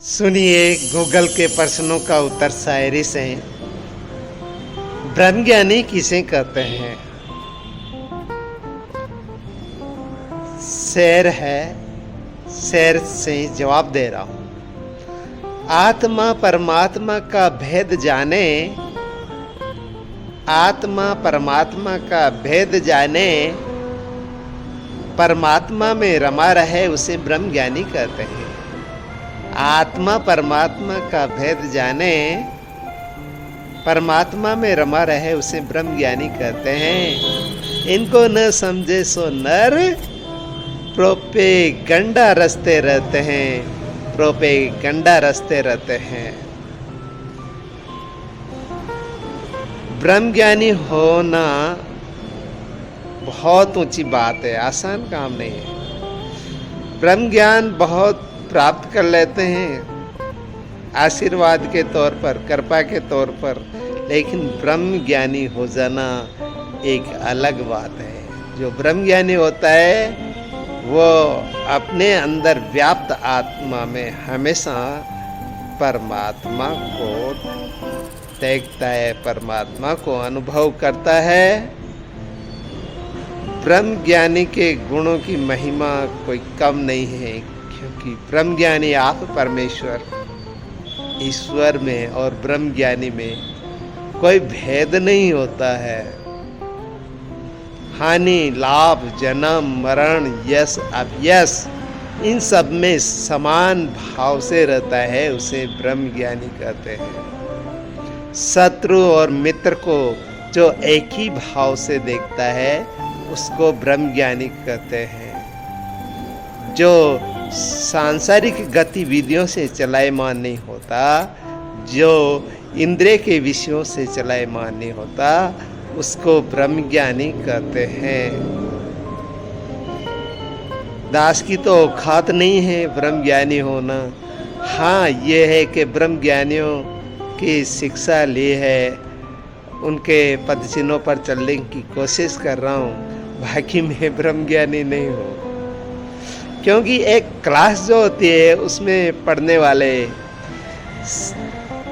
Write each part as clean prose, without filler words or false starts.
सुनिए गूगल के प्रश्नों का उत्तर शायरी से। ब्रह्मज्ञानी किसे कहते हैं? शेर है, शेर से जवाब दे रहा हूं। आत्मा परमात्मा का भेद जाने, आत्मा परमात्मा का भेद जाने, परमात्मा में रमा रहे उसे ब्रह्मज्ञानी कहते हैं। आत्मा परमात्मा का भेद जाने, परमात्मा में रमा रहे उसे ब्रह्मज्ञानी कहते हैं। इनको न समझे सो नर प्रोपेगंडा रचते रहते हैं, प्रोपेगंडा रचते रहते हैं। ब्रह्मज्ञानी होना बहुत ऊंची बात है, आसान काम नहीं है। ब्रह्म ज्ञान बहुत प्राप्त कर लेते हैं आशीर्वाद के तौर पर, कृपा के तौर पर, लेकिन ब्रह्म ज्ञानी हो जाना एक अलग बात है। जो ब्रह्म ज्ञानी होता है वो अपने अंदर व्याप्त आत्मा में हमेशा परमात्मा को देखता है, परमात्मा को अनुभव करता है। ब्रह्म ज्ञानी के गुणों की महिमा कोई कम नहीं है, क्योंकि ब्रह्म ज्ञानी आप परमेश्वर ईश्वर में और ब्रह्म ज्ञानी में कोई भेद नहीं होता है। हानि लाभ जन्म मरण यश अपयश इन सब में समान भाव से रहता है, उसे ब्रह्म ज्ञानी कहते हैं। शत्रु और मित्र को जो एक ही भाव से देखता है उसको ब्रह्म ज्ञानी कहते हैं। जो सांसारिक गतिविधियों से चलायमान नहीं होता, जो इंद्रिय के विषयों से चलायमान नहीं होता, उसको ब्रह्म ज्ञानी कहते हैं। दास की तो औकात नहीं है ब्रह्म ज्ञानी होना। हाँ, ये है कि ब्रह्म ज्ञानियों की शिक्षा ली है, उनके पदचिन्हों पर चलने की कोशिश कर रहा हूँ। बाकी मैं ब्रह्म ज्ञानी नहीं हूँ, क्योंकि एक क्लास जो होती है उसमें पढ़ने वाले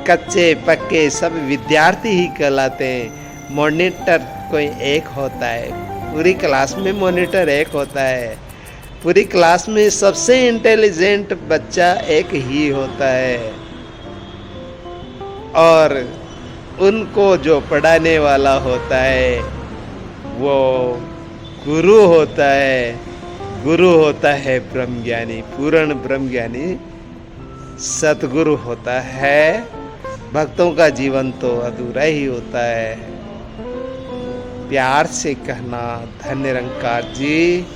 कच्चे पक्के सब विद्यार्थी ही कहलाते हैं। मॉनिटर कोई एक होता है, पूरी क्लास में मॉनिटर एक होता है। पूरी क्लास में सबसे इंटेलिजेंट बच्चा एक ही होता है, और उनको जो पढ़ाने वाला होता है वो गुरु होता है। गुरु होता है ब्रह्म ज्ञानी, पूर्ण ब्रह्म ज्ञानी सतगुरु होता है। भक्तों का जीवन तो अधूरा ही होता है। प्यार से कहना, धन्य निरंकार जी।